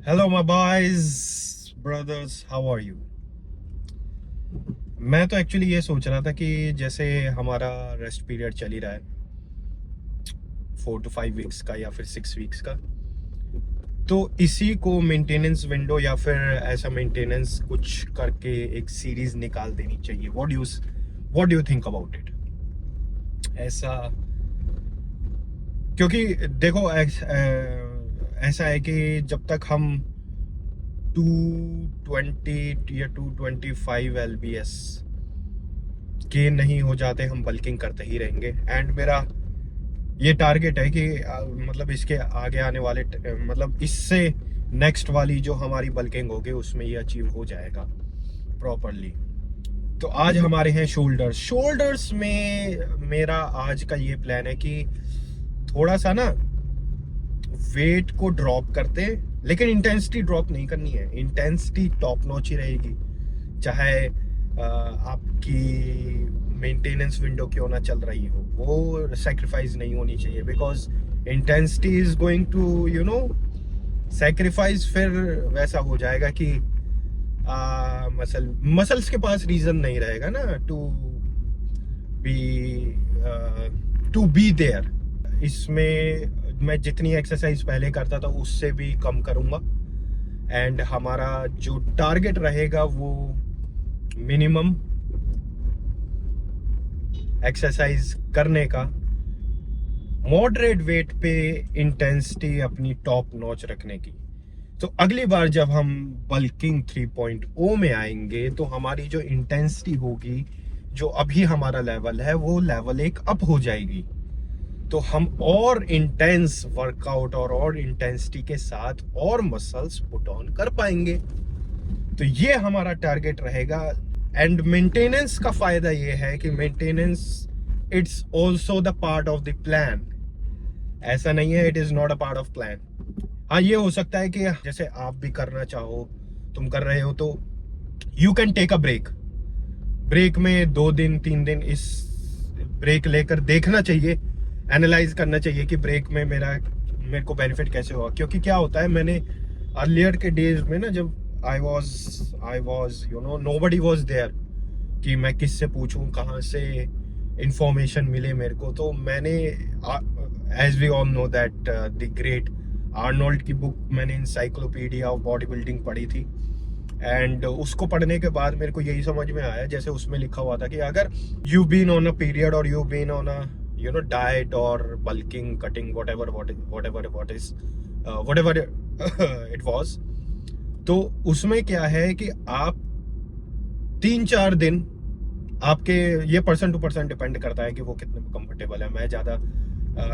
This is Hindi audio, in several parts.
Hello my boys brothers, how are you. मैं तो एक्चुअली ये सोच रहा था कि जैसे हमारा रेस्ट पीरियड चल ही रहा है 4 to 5 वीक्स का या फिर 6 वीक्स का, तो इसी को मेंटेनेंस विंडो या फिर ऐसा मेंटेनेंस कुछ करके एक सीरीज निकाल देनी चाहिए। What do you think about it? ऐसा क्योंकि देखो ऐसा है कि जब तक हम 220 या 225 LBS के नहीं हो जाते हम बल्किंग करते ही रहेंगे। एंड मेरा ये टारगेट है कि मतलब इसके आगे आने वाले मतलब इससे नेक्स्ट वाली जो हमारी बल्किंग होगी उसमें ये अचीव हो जाएगा प्रॉपरली। तो आज हमारे हैं शोल्डर्स में मेरा आज का ये प्लान है कि थोड़ा सा ना वेट को ड्रॉप करते हैं, लेकिन इंटेंसिटी ड्रॉप नहीं करनी है। इंटेंसिटी टॉप नॉच ही रहेगी, चाहे आपकी मेंटेनेंस विंडो क्यों ना चल रही हो, वो सेक्रीफाइस नहीं होनी चाहिए। Because intensity is going to sacrifice, फिर वैसा हो जाएगा कि मसल्स के पास रीजन नहीं रहेगा ना टू बी देयर। इसमें मैं जितनी एक्सरसाइज पहले करता था उससे भी कम करूंगा। एंड हमारा जो टारगेट रहेगा वो मिनिमम एक्सरसाइज करने का, मॉडरेट वेट पे इंटेंसिटी अपनी टॉप नॉच रखने की। तो अगली बार जब हम बल्किंग 3.0 में आएंगे तो हमारी जो इंटेंसिटी होगी, जो अभी हमारा लेवल है वो लेवल एक अप हो जाएगी। तो हम और इंटेंस वर्कआउट और इंटेंसिटी के साथ और मसल्स पुट ऑन कर पाएंगे। तो ये हमारा टारगेट रहेगा। एंड मेंटेनेंस का फायदा ये है कि maintenance it's also the part of the plan. ऐसा नहीं है it is not a part of plan. हाँ, ये हो सकता है कि जैसे आप भी करना चाहो, तुम कर रहे हो तो you can take a break में 2 दिन 3 दिन इस ब्रेक लेकर देखना चाहिए, एनालाइज करना चाहिए कि ब्रेक में मेरे को बेनिफिट कैसे हुआ। क्योंकि क्या होता है, मैंने अर्लियर के डेज में ना, जब I was nobody was there कि मैं किससे पूछूं, कहाँ से इंफॉर्मेशन मिले मेरे को। तो मैंने as we all know that the great Arnold की बुक मैंने इंसाइक्लोपीडिया ऑफ बॉडी बिल्डिंग पढ़ी थी। एंड उसको पढ़ने के बाद मेरे को यही समझ में आया, जैसे उसमें लिखा हुआ था कि अगर you been on a period और you been on a diet or bulking, cutting, whatever it was, तो उसमें क्या है कि आप 3-4 दिन आपके, ये पर्सन टू पर्सन डिपेंड करता है कि वो कितने कंफर्टेबल है। मैं ज्यादा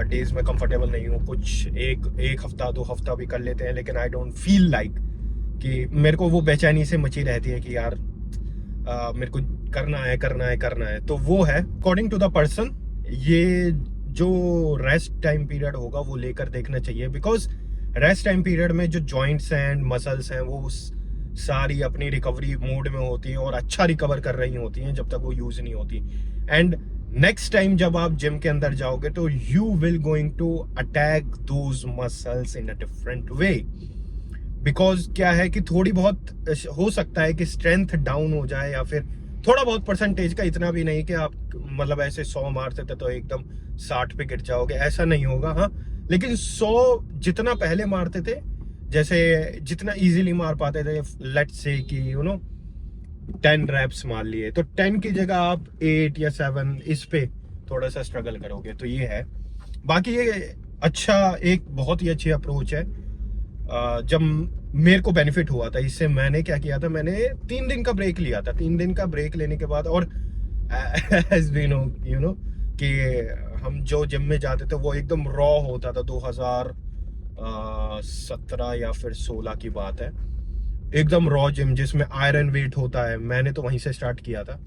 डेज में कंफर्टेबल नहीं हूँ, कुछ एक हफ्ता 2 हफ्ता भी कर लेते हैं, लेकिन आई डोंट फील लाइक कि मेरे को वो बेचैनी से मची रहती है कि यार मेरे को करना है। तो वो है अकॉर्डिंग टू द पर्सन। ये जो रेस्ट टाइम पीरियड होगा वो लेकर देखना चाहिए। बिकॉज रेस्ट टाइम पीरियड में जो जॉइंट्स हैं, मसल्स हैं, वो सारी अपनी रिकवरी मोड में होती हैं और अच्छा रिकवर कर रही होती हैं जब तक वो यूज नहीं होती। एंड नेक्स्ट टाइम जब आप जिम के अंदर जाओगे तो you will going to attack those muscles in a different way. Because क्या है कि थोड़ी बहुत हो सकता है कि स्ट्रेंथ डाउन हो जाए, या फिर थोड़ा बहुत परसेंटेज का, इतना भी नहीं कि आप मतलब ऐसे 100 मारते थे तो एकदम 60 पे गिर जाओगे, ऐसा नहीं होगा। हाँ, लेकिन 100 जितना पहले मारते थे, जैसे जितना इजीली मार पाते थे, लेट्स से कि 10 रैप्स मार लिए, तो 10 की जगह आप 8 या 7 इस पे थोड़ा सा स्ट्रगल करोगे। तो ये है। बाकी ये एक बहुत ही अच्छी अप्रोच है। जब मेरे को बेनिफिट हुआ था इससे, मैंने क्या किया था, मैंने 3 दिन का ब्रेक लिया था। 3 दिन का ब्रेक लेने के बाद, और एज वी नो कि हम जो जिम में जाते थे वो एकदम रॉ होता था। 2017 या फिर 16 की बात है, एकदम रॉ जिम जिसमें आयरन वेट होता है। मैंने तो वहीं से स्टार्ट किया था।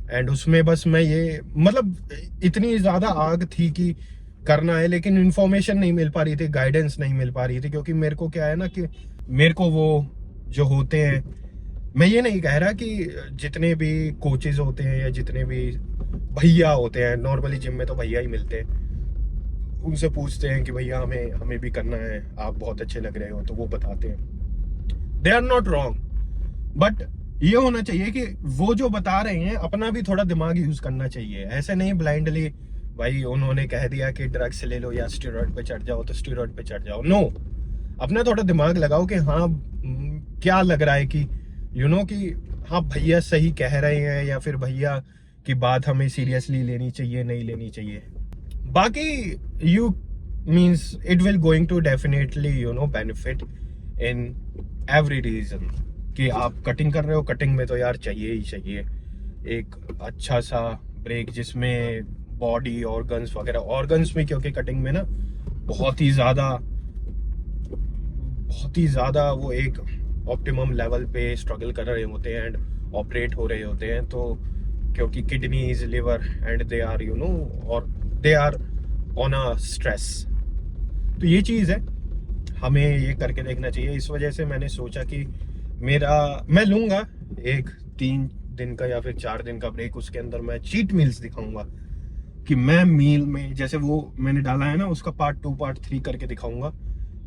एंड उसमें बस मैं ये मतलब इतनी ज्यादा आग थी कि करना है, लेकिन इंफॉर्मेशन नहीं मिल पा रही थी, गाइडेंस नहीं मिल पा रही थी। क्योंकि मेरे को क्या है ना कि मेरे को वो जो होते हैं, मैं ये नहीं कह रहा कि जितने भी कोचेज होते हैं या जितने भी भैया होते हैं, नॉर्मली जिम में तो भैया ही मिलते हैं, उनसे पूछते हैं कि भैया हमें भी करना है, आप बहुत अच्छे लग रहे हो, तो वो बताते हैं। They are not wrong, but ये होना चाहिए कि वो जो बता रहे हैं अपना भी थोड़ा दिमाग यूज करना चाहिए। ऐसे नहीं ब्लाइंडली भाई उन्होंने कह दिया कि ड्रग्स ले लो या स्टेरॉइड पे चढ़ जाओ तो स्टेरॉइड पे चढ़ जाओ। नो, अपना थोड़ा दिमाग लगाओ कि हाँ क्या लग रहा है कि कि हाँ भैया सही कह रहे हैं या फिर भैया की बात हमें सीरियसली लेनी चाहिए नहीं लेनी चाहिए। बाकी you means it will going to definitely benefit in every reason. कि आप कटिंग कर रहे हो, कटिंग में तो यार चाहिए ही चाहिए एक अच्छा सा ब्रेक जिसमें बॉडी ऑर्गन्स वगैरह, ऑर्गन्स में क्योंकि कटिंग में ना बहुत ही ज़्यादा वो एक ऑप्टिमम लेवल पे स्ट्रगल कर रहे होते हैं एंड ऑपरेट हो रहे होते हैं। तो क्योंकि kidneys, liver and they are और they are on a stress. तो ये चीज़ है, हमें ये करके देखना चाहिए। इस वजह से मैंने सोचा कि मैं लूँगा एक 3 दिन का या फिर 4 दिन का ब्रेक। उसके अंदर मैं चीट मील्स दिखाऊंगा कि मैं मील में जैसे वो मैंने डाला है ना उसका पार्ट 2 पार्ट 3 करके दिखाऊंगा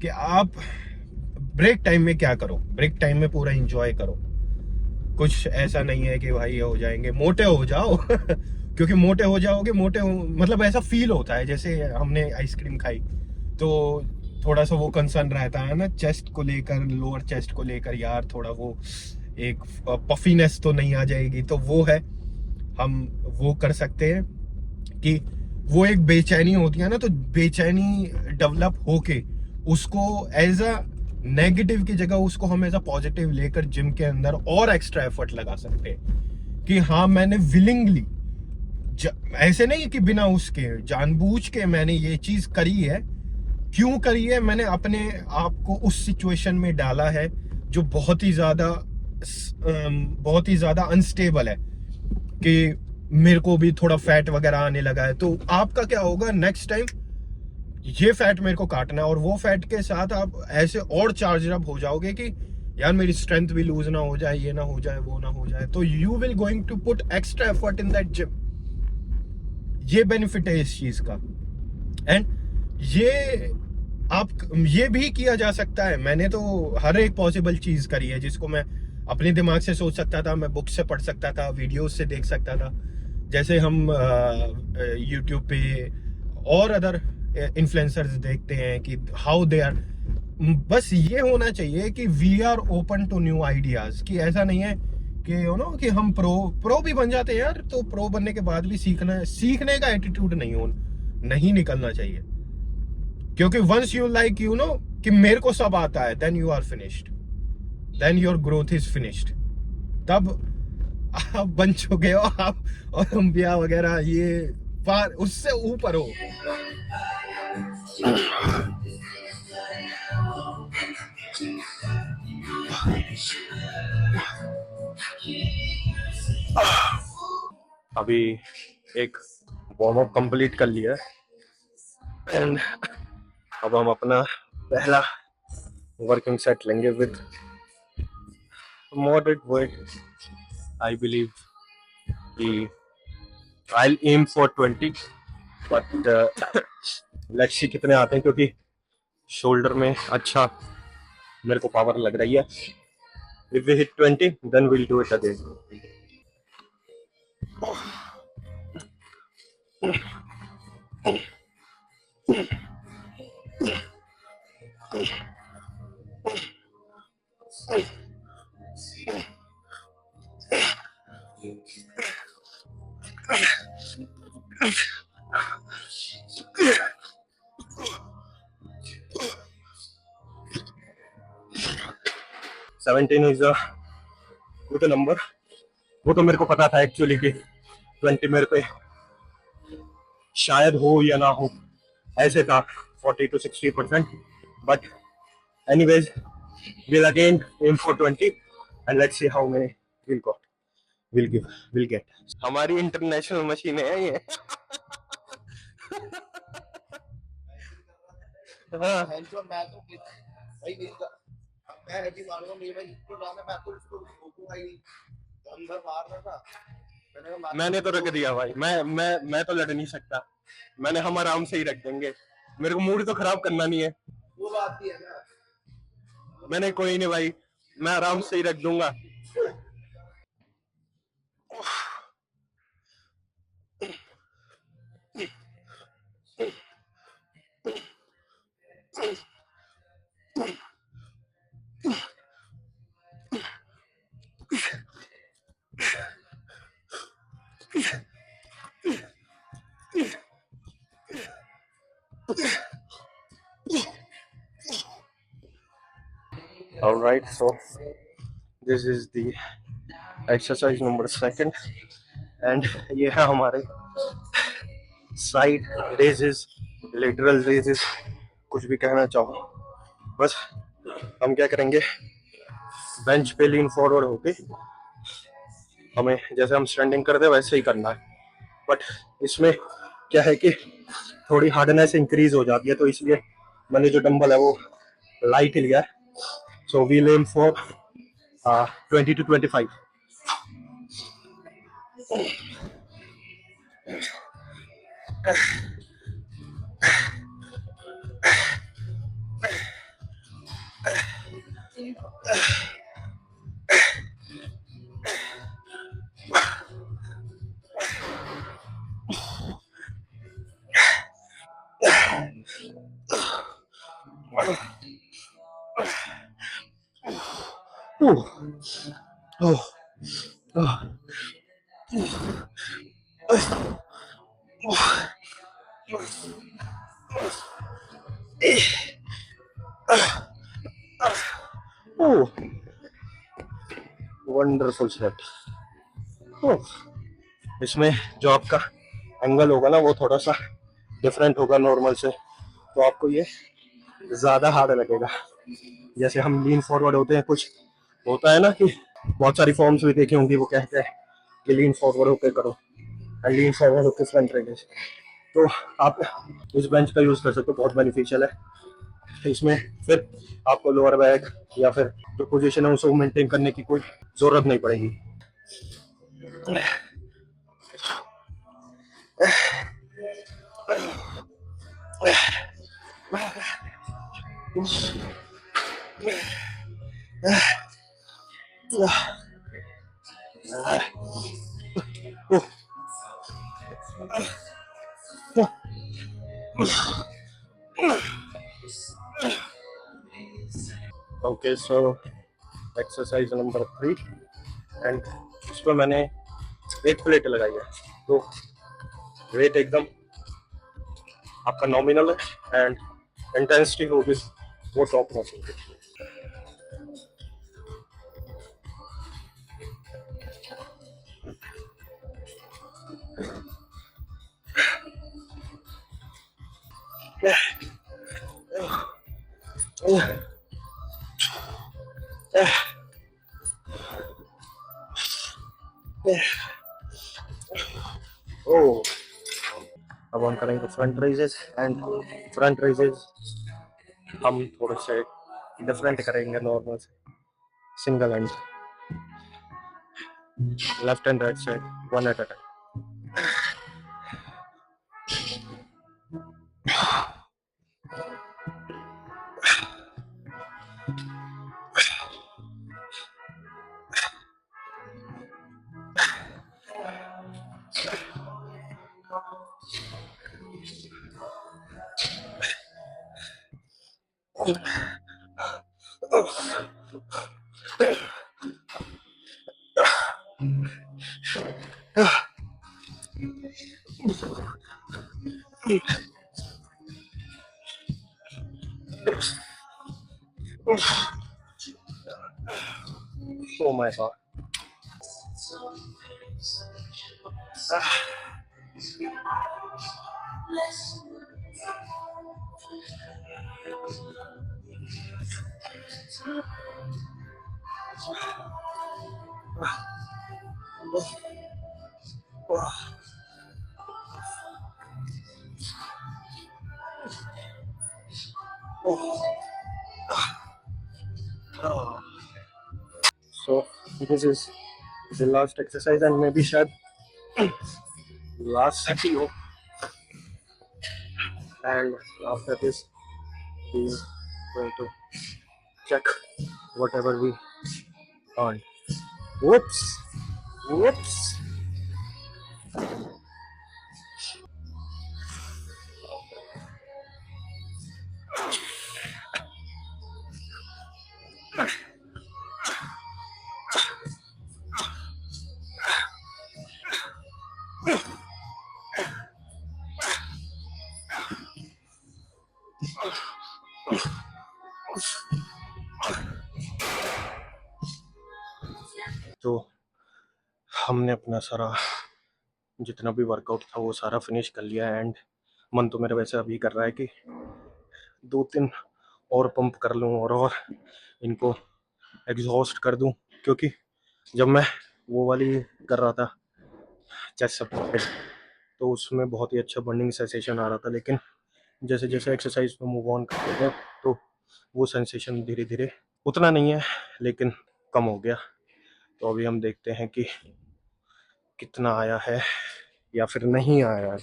कि आप ब्रेक टाइम में क्या करो। ब्रेक टाइम में पूरा एंजॉय करो। कुछ ऐसा नहीं है कि भाई ये हो जाएंगे मोटे हो जाओ क्योंकि मोटे हो जाओगे, मतलब ऐसा फील होता है जैसे हमने आइसक्रीम खाई तो थोड़ा सा वो कंसर्न रहता है ना चेस्ट को लेकर, लोअर चेस्ट को लेकर, यार थोड़ा वो एक पफीनेस तो नहीं आ जाएगी। तो वो है, हम वो कर सकते हैं कि वो एक बेचैनी होती है ना, तो बेचैनी डेवलप होके उसको एज अ नेगेटिव की जगह उसको हम एज अ पॉजिटिव लेकर जिम के अंदर और एक्स्ट्रा एफर्ट लगा सकते हैं कि हाँ मैंने विलिंगली, ऐसे नहीं कि बिना उसके, जानबूझ के मैंने ये चीज करी है। क्यों करी है? मैंने अपने आप को उस सिचुएशन में डाला है जो बहुत ही ज्यादा अनस्टेबल है कि मेरे को भी थोड़ा फैट वगैरह आने लगा है। तो आपका क्या होगा नेक्स्ट टाइम, ये फैट मेरे को काटना है और वो फैट के साथ आप ऐसे और चार्ज अप हो जाओगे कि यार मेरी स्ट्रेंथ भी लूज ना हो जाए, ये ना हो जाए, वो ना हो जाए। तो you will going to put extra effort in that gym. ये बेनिफिट है इस चीज का। एंड ये भी किया जा सकता है। मैंने तो हर एक पॉसिबल चीज करी है जिसको मैं अपने दिमाग से सोच सकता था, मैं बुक से पढ़ सकता था, वीडियोस से देख सकता था। जैसे हम यूट्यूब पे और अदर इन्फ्लुएंसर्स देखते हैं कि हाउ दे आर। बस ये होना चाहिए कि we are open to new ideas, कि ऐसा नहीं है कि कि हम प्रो भी बन जाते हैं यार। तो प्रो बनने के बाद भी सीखने का एटीट्यूड नहीं निकलना चाहिए। क्योंकि वंस यू लाइक कि मेरे को सब आता है, then you are finished, then your growth is finished. तब आप बन चुके हो, आप ओलंपिया वगैरह ये पार उससे ऊपर हो। अभी एक वार्म अप कंप्लीट कर लिया एंड अब हम अपना पहला वर्किंग सेट लेंगे with moderate weight. I believe I'll aim for 20, but let's see कितने आते हैं, क्योंकि शोल्डर में अच्छा मेरे को पावर लग रही है। If we hit 20, then we'll do it again. Seventeen is a good number. वो तो मेरे को पता था एक्चुअली कि 20 मेरे पे शायद हो या ना हो, ऐसे था 40 to 60%. But anyways, we'll again aim for 20 and let's see how many we'll get. हमारी इंटरनेशनल मशीन है ये। हाँ। मैंने तो रख दिया भाई, मैं तो लड़ नहीं सकता। हम आराम से ही रख देंगे, मेरे को मूड तो खराब करना नहीं है। वो बात भी है ना। मैंने कोई नहीं भाई, मैं आराम से ही रख दूंगा। All right, so this is the exercise number second, and ये है हमारे साइड रेजेस, लेटरल रेजेस, कुछ भी कहना चाहो। बस हम क्या करेंगे, बेंच पे लीन फॉरवर्ड होके हमें जैसे हम स्टैंडिंग करते हैं वैसे ही करना है, बट इसमें क्या है कि थोड़ी हार्डनेस इंक्रीज हो जाती है, तो इसलिए मैंने जो डंबल है वो लाइट ही लिया है। So we aim for 20 to 25। Wonderful set. इसमें जो आपका एंगल होगा ना वो थोड़ा सा डिफरेंट होगा नॉर्मल से, तो आपको ये ज्यादा हार्ड लगेगा। जैसे हम लीन फॉरवर्ड होते हैं, कुछ होता है ना कि बहुत सारी फॉर्म्स भी देखी होंगी, वो कहते हैं कि लीन फॉरवर्ड होकर करो एंड लीन फॉरवर्ड होकर फ्रंट रेजेस। तो आप इस बेंच का यूज कर सकते हो, बहुत बेनिफिशियल है। इसमें फिर आपको लोअर बैक या फिर जो पोजीशन है उसको मेंटेन करने की कोई जरूरत नहीं पड़ेगी। Okay, so exercise number 3, and इस पर मैंने 8 प्लेट लगाई है, तो वेट एकदम आपका नॉमिनल है एंड इंटेंसिटी होगी वो टॉप नॉच होगी। Oh, अब हम करेंगे front raises, and front raises हम थोड़े से डिफरेंट करेंगे नॉर्मल से, single hand, left and right side, one at a time. Oh my god. So this is the last exercise and maybe शायद last set ही हो, and after this we going to check whatever we on. Whoops. Whoops. तो हमने अपना सारा जितना भी वर्कआउट था वो सारा फिनिश कर लिया एंड मन तो मेरा वैसे अभी कर रहा है कि 2-3 और पंप कर लूँ और इनको एग्जॉस्ट कर दूं, क्योंकि जब मैं वो वाली कर रहा था चेस्ट सपोर्टेड तो उसमें बहुत ही अच्छा बर्निंग सेंसेशन आ रहा था, लेकिन जैसे जैसे एक्सरसाइज में मूव ऑन करते हैं तो वो सेंसेशन धीरे धीरे उतना नहीं है लेकिन कम हो गया। तो अभी हम देखते हैं कि कितना आया है या फिर नहीं आया है।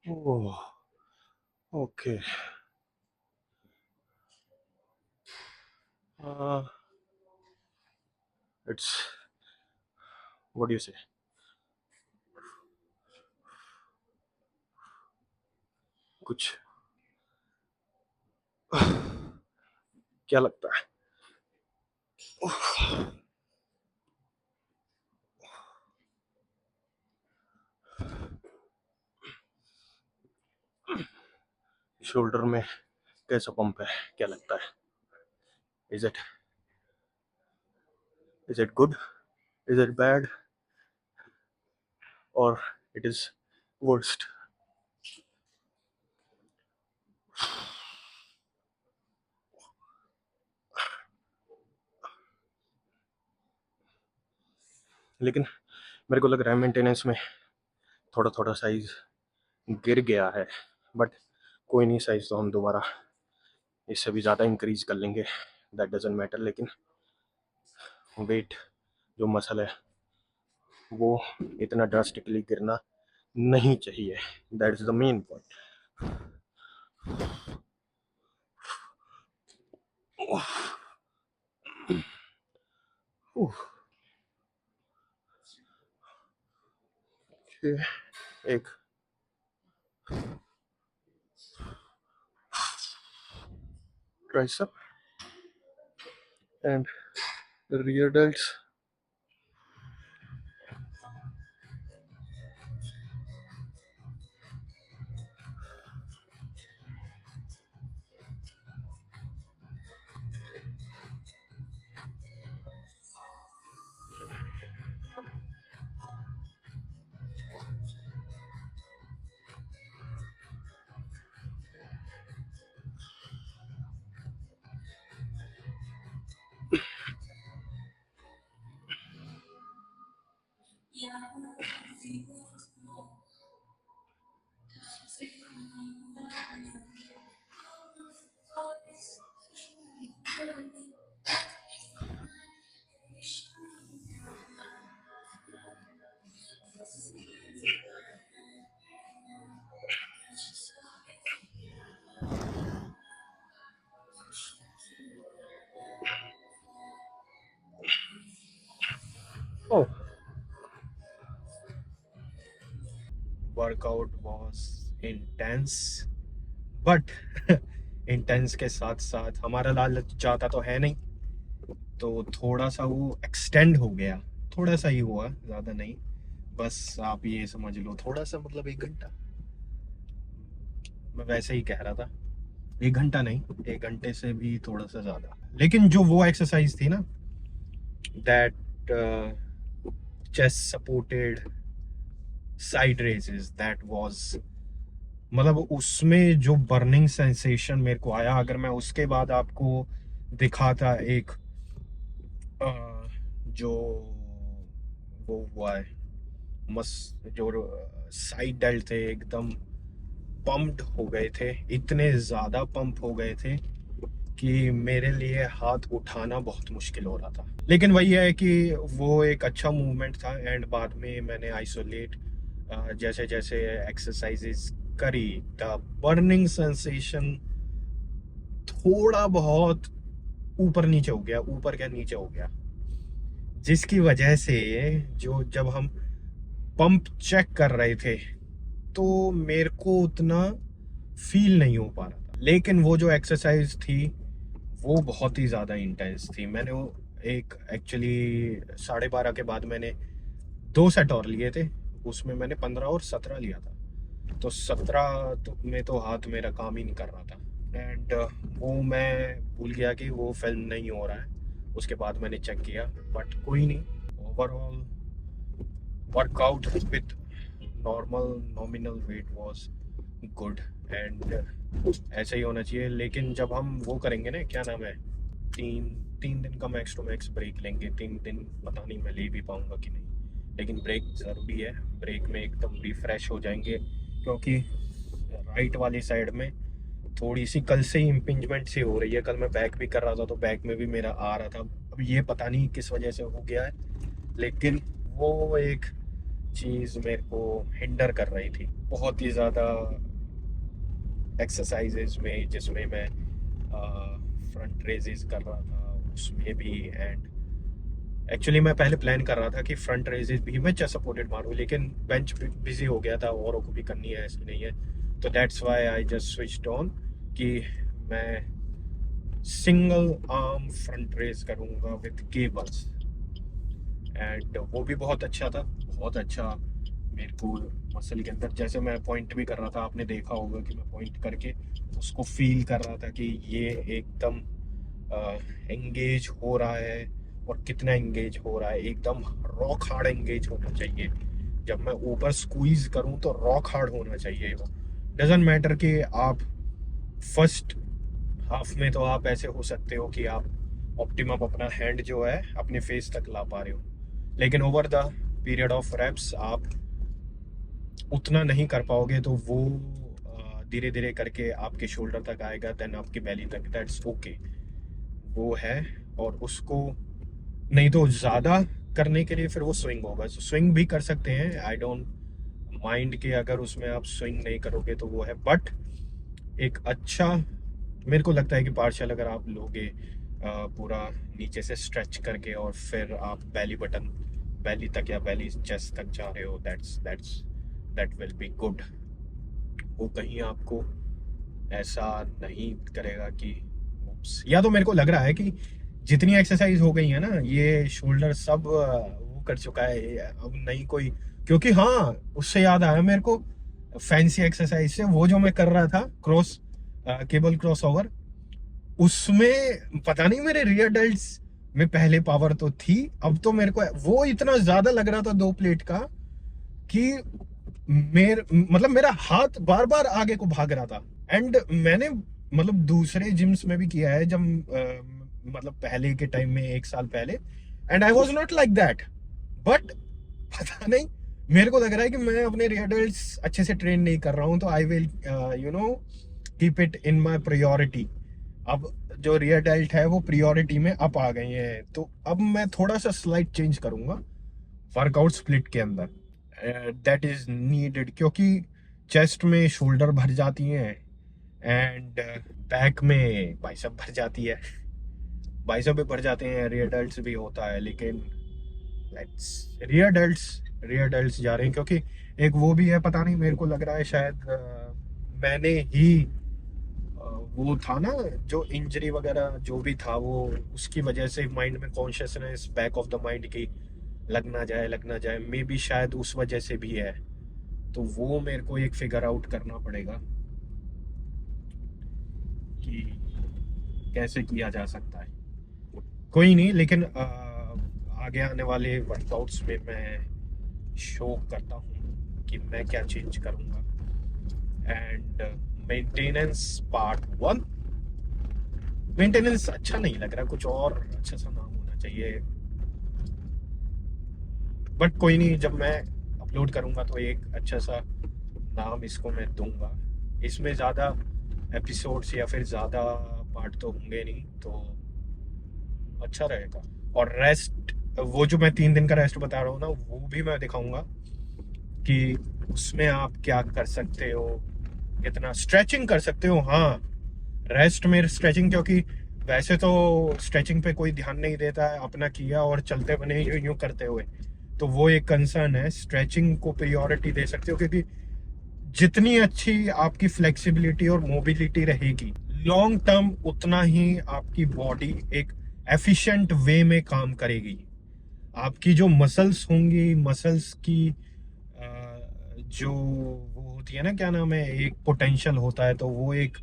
Oh, okay. It's what do you say, कुछ क्या लगता है? शोल्डर में कैसा पंप है, क्या लगता है? Is it good, is it bad और इट इज वर्स्ट? लेकिन मेरे को लग रहा है मेंटेनेंस में थोड़ा थोड़ा साइज गिर गया है, बट कोई नहीं, साइज तो हम दोबारा इससे भी ज़्यादा इंक्रीज कर लेंगे, दैट डजंट मैटर। लेकिन वेट जो मसल है वो इतना ड्रास्टिकली गिरना नहीं चाहिए, that is the main point. एक tricep and rear delts. Oh, workout was intense, but intense के साथ साथ हमारा लालच चाहता तो है नहीं, तो थोड़ा सा वो एक्सटेंड हो गया, थोड़ा सा ही हुआ, ज़्यादा नहीं, बस आप ये समझ लो थोड़ा सा, मतलब 1 घंटा। मैं वैसे ही कह रहा था, 1 घंटा नहीं, 1 घंटे से भी थोड़ा सा ज़्यादा। लेकिन जो वो एक्सरसाइज थी ना, that chest supported side raises, that was, मतलब उसमें जो बर्निंग सेंसेशन मेरे को आया, अगर मैं उसके बाद आपको दिखाता एक जो वो हुआ है जो साइड डेल्ट थे एकदम पंप्ड हो गए थे, इतने ज़्यादा पंप हो गए थे कि मेरे लिए हाथ उठाना बहुत मुश्किल हो रहा था। लेकिन वही है कि वो एक अच्छा मूवमेंट था एंड बाद में मैंने आइसोलेट जैसे जैसे एक्सरसाइजेस करी, द बर्निंग सेंसेशन थोड़ा बहुत ऊपर नीचे हो गया, ऊपर क्या नीचे हो गया, जिसकी वजह से जो जब हम पंप चेक कर रहे थे तो मेरे को उतना फील नहीं हो पा रहा था। लेकिन वो जो एक्सरसाइज थी वो बहुत ही ज़्यादा इंटेंस थी। मैंने वो एक एक्चुअली 12:30 के बाद मैंने 2 सेट और लिए थे, उसमें मैंने 15 और 17 लिया था। तो 17 में तो हाथ मेरा काम ही नहीं कर रहा था, एंड वो मैं भूल गया कि वो फिल्म नहीं हो रहा है। उसके बाद मैंने चेक किया, बट कोई नहीं, overall workout with normal nominal wait was good, and ऐसा ही होना चाहिए। लेकिन जब हम वो करेंगे ना, क्या नाम है, तीन तीन दिन का मैक्स टू मैक्स ब्रेक लेंगे। 3 दिन पता नहीं मैं ले भी पाऊंगा कि नहीं, लेकिन ब्रेक ज़रूरी है। ब्रेक में एकदम रिफ्रेश हो जाएंगे, क्योंकि राइट वाली साइड में थोड़ी सी कल से ही इम्पिंजमेंट सी हो रही है। कल मैं बैक भी कर रहा था तो बैक में भी मेरा आ रहा था, अब ये पता नहीं किस वजह से हो गया है, लेकिन वो एक चीज़ मेरे को हिंडर कर रही थी बहुत ही ज़्यादा एक्सरसाइजेज में, जिसमें मैं फ्रंट रेजेस कर रहा था उसमें भी। एंड एक्चुअली मैं पहले प्लान कर रहा था कि फ्रंट रेजेस भी मैं चेस्ट सपोर्टेड मारूं, लेकिन बेंच बिजी हो गया था, औरों को भी करनी है, ऐसी नहीं है। तो that's why I just switched on कि मैं सिंगल आर्म फ्रंट रेज करूंगा विद केबल्स, एंड वो भी बहुत अच्छा था, बहुत अच्छा। मेरे को मसल के अंदर, जैसे मैं पॉइंट भी कर रहा था, आपने देखा होगा कि मैं पॉइंट करके उसको फील कर रहा था कि ये एकदम एंगेज हो रहा है, और कितना एंगेज हो रहा है, एकदम रॉक हार्ड एंगेज होना चाहिए। जब मैं ऊपर स्क्वीज करूं तो रॉक हार्ड होना चाहिए। वो डजेंट मैटर कि आप फर्स्ट हाफ में तो आप ऐसे हो सकते हो कि आप ऑप्टिमम अपना हैंड जो है अपने फेस तक ला पा रहे हो, लेकिन over the period of reps आप उतना नहीं कर पाओगे, तो वो धीरे धीरे करके आपके शोल्डर तक आएगा, देन आपके बेली तक, दैट्स ओके, वो है। और उसको नहीं तो ज़्यादा करने के लिए फिर वो स्विंग होगा, तो स्विंग भी कर सकते हैं, आई डोंट माइंड कि अगर उसमें आप स्विंग नहीं करोगे तो वो है। बट एक अच्छा मेरे को लगता है कि पार्शियल अगर आप लोगे पूरा नीचे से स्ट्रेच करके, और फिर आप बेली तक या बेली चेस्ट तक जा रहे हो, दैट विल बी गुड। वो कहीं आपको ऐसा नहीं करेगा कि oops। या तो मेरे को लग रहा है कि जितनी एक्सरसाइज हो गई है ना, ये शोल्डर सब वो कर चुका है, अब नहीं कोई। क्योंकि हाँ, उससे याद आया मेरे को, फैंसी एक्सरसाइज से वो जो मैं कर रहा था क्रॉस केबल क्रॉस ओवर, उसमें पता नहीं मेरे रियर डेल्ट्स में पहले पावर तो थी, अब तो मेरे को वो इतना ज्यादा लग रहा था 2 प्लेट का कि मेरा हाथ बार बार आगे को भाग रहा था। एंड मैंने मतलब दूसरे जिम्स में भी किया है, जब मतलब पहले के टाइम में 1 साल पहले, and I was not like that. But पता नहीं, मेरे को लग रहा है कि मैं अपने रियडल्ट्स अच्छे से ट्रेन नहीं कर रहा हूँ, तो I will keep it in my priority. अब जो रियडल्ट है वो प्रायोरिटी में अप आ गए हैं, तो अब मैं थोड़ा सा स्लाइट चेंज करूंगा वर्कआउट स्प्लिट के अंदर, दैट इज नीडेड, क्योंकि चेस्ट में शोल्डर भर जाती हैं, एंड बैक में बाइसेप भर जाती है, बाइसेप भी भर जाते हैं, रियर डेल्ट्स भी होता है, लेकिन रियर डेल्ट्स जा रहे हैं, क्योंकि एक वो भी है, पता नहीं मेरे को लग रहा है शायद मैंने ही वो था ना, जो इंजरी वगैरह जो भी था, वो उसकी वजह से माइंड में consciousness back of the mind की लगना जाए, मे बी शायद उस वजह से भी है। तो वो मेरे को एक फिगर आउट करना पड़ेगा कि कैसे किया जा सकता है। कोई नहीं, लेकिन आगे आने वाले वर्कआउट्स में मैं शो करता हूँ कि मैं क्या चेंज करूँगा। एंड मेंटेनेंस पार्ट 1, मेंटेनेंस अच्छा नहीं लग रहा, कुछ और अच्छा सा नाम होना चाहिए, बट कोई नहीं, जब मैं अपलोड करूँगा तो एक अच्छा सा नाम इसको मैं दूंगा। इसमें ज़्यादा एपिसोड्स या फिर ज़्यादा पार्ट तो होंगे नहीं, तो अच्छा रहेगा। और रेस्ट, वो जो मैं 3 दिन का रेस्ट बता रहा हूँ ना, वो भी मैं दिखाऊंगा कि उसमें आप क्या कर सकते हो, इतना स्ट्रेचिंग कर सकते हो, हाँ। रेस्ट में स्ट्रेचिंग, क्योंकि वैसे तो स्ट्रेचिंग पे कोई ध्यान नहीं देता है, अपना किया और चलते बने यूं यूं करते हुए। तो वो एक कंसर्न है, स्ट्रेचिंग को प्रायोरिटी दे सकते हो, क्योंकि जितनी अच्छी आपकी फ्लेक्सिबिलिटी और मोबिलिटी रहेगी लॉन्ग टर्म, उतना ही आपकी बॉडी एक एफिशिएंट वे में काम करेगी। आपकी जो मसल्स होंगी, मसल्स की जो वो होती है ना, क्या नाम है, एक पोटेंशियल होता है, तो वो एक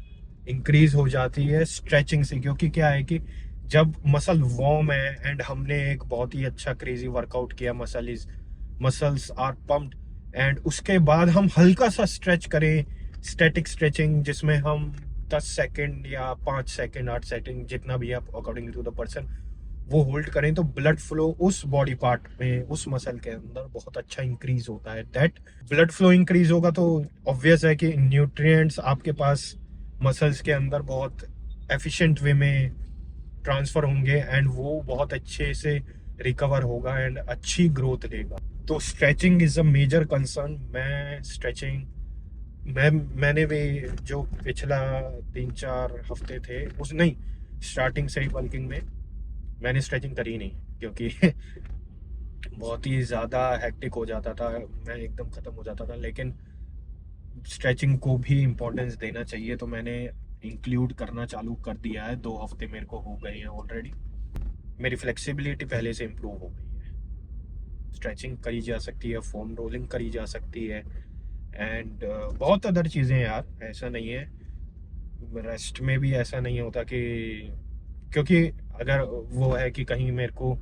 इंक्रीज हो जाती है स्ट्रेचिंग से। क्योंकि क्या है कि जब मसल वार्म है एंड हमने एक बहुत ही अच्छा क्रेजी वर्कआउट किया, मसल्स आर पम्प्ड, एंड उसके बाद हम हल्का सा स्ट्रेच करें, स्टैटिक स्ट्रेचिंग, जिसमें हम 10 सेकंड या 5 सेकंड 8 सेकंड जितना भी आप अकॉर्डिंग टू द पर्सन वो होल्ड करें, तो ब्लड फ्लो उस बॉडी पार्ट में, उस मसल के अंदर बहुत अच्छा इंक्रीज होता है। दैट ब्लड फ्लो इंक्रीज होगा तो ऑब्वियस है कि न्यूट्रिएंट्स आपके पास मसल्स के अंदर बहुत एफिशिएंट वे में ट्रांसफर होंगे एंड वो बहुत अच्छे से रिकवर होगा एंड अच्छी ग्रोथ देगा। तो stretching is a major concern. मैं स्ट्रेचिंग मैंने भी जो पिछला 3-4 हफ्ते थे, उस नहीं, स्टार्टिंग से ही बल्किंग में मैंने स्ट्रेचिंग करी नहीं, क्योंकि बहुत ही ज़्यादा हेक्टिक हो जाता था, मैं एकदम ख़त्म हो जाता था। लेकिन स्ट्रेचिंग को भी इम्पोर्टेंस देना चाहिए, तो मैंने इंक्लूड करना चालू कर दिया है। 2 हफ्ते मेरे को हो गए हैं ऑलरेडी। मेरी फ्लेक्सिबिलिटी पहले से इम्प्रूव हो गई है। स्ट्रेचिंग करी जा सकती है, फोम रोलिंग करी जा सकती है, एंड बहुत अदर चीज़ें यार, ऐसा नहीं है। रेस्ट में भी ऐसा नहीं होता कि, क्योंकि अगर वो है कि कहीं मेरे को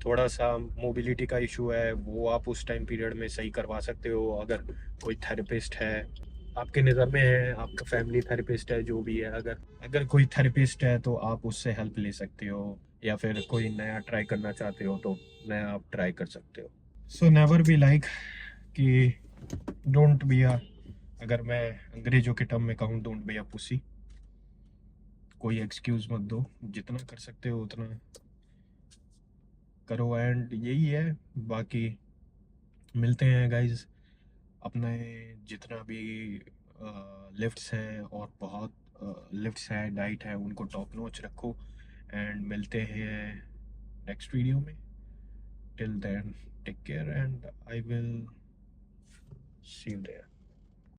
थोड़ा सा मोबिलिटी का इशू है, वो आप उस टाइम पीरियड में सही करवा सकते हो। अगर कोई थेरेपिस्ट है आपके नज़र में है, आपका फैमिली थेरेपिस्ट है, जो भी है, अगर अगर कोई थेरेपिस्ट है तो आप उससे हेल्प ले सकते हो, या फिर कोई नया ट्राई करना चाहते हो तो नया आप ट्राई कर सकते हो। सो नेवर बी लाइक कि डोंट बी अ, अगर मैं अंग्रेजों के टर्म में कहूँ, डोंट बी अ पुसी। कोई एक्सक्यूज मत दो, जितना कर सकते हो उतना करो, एंड यही है। बाकी मिलते हैं गाइज, अपने जितना भी लिफ्ट्स हैं, और बहुत लिफ्ट्स हैं, डाइट है, उनको टॉप नॉच रखो, एंड मिलते हैं नेक्स्ट वीडियो में। Till then take care and I will see you there.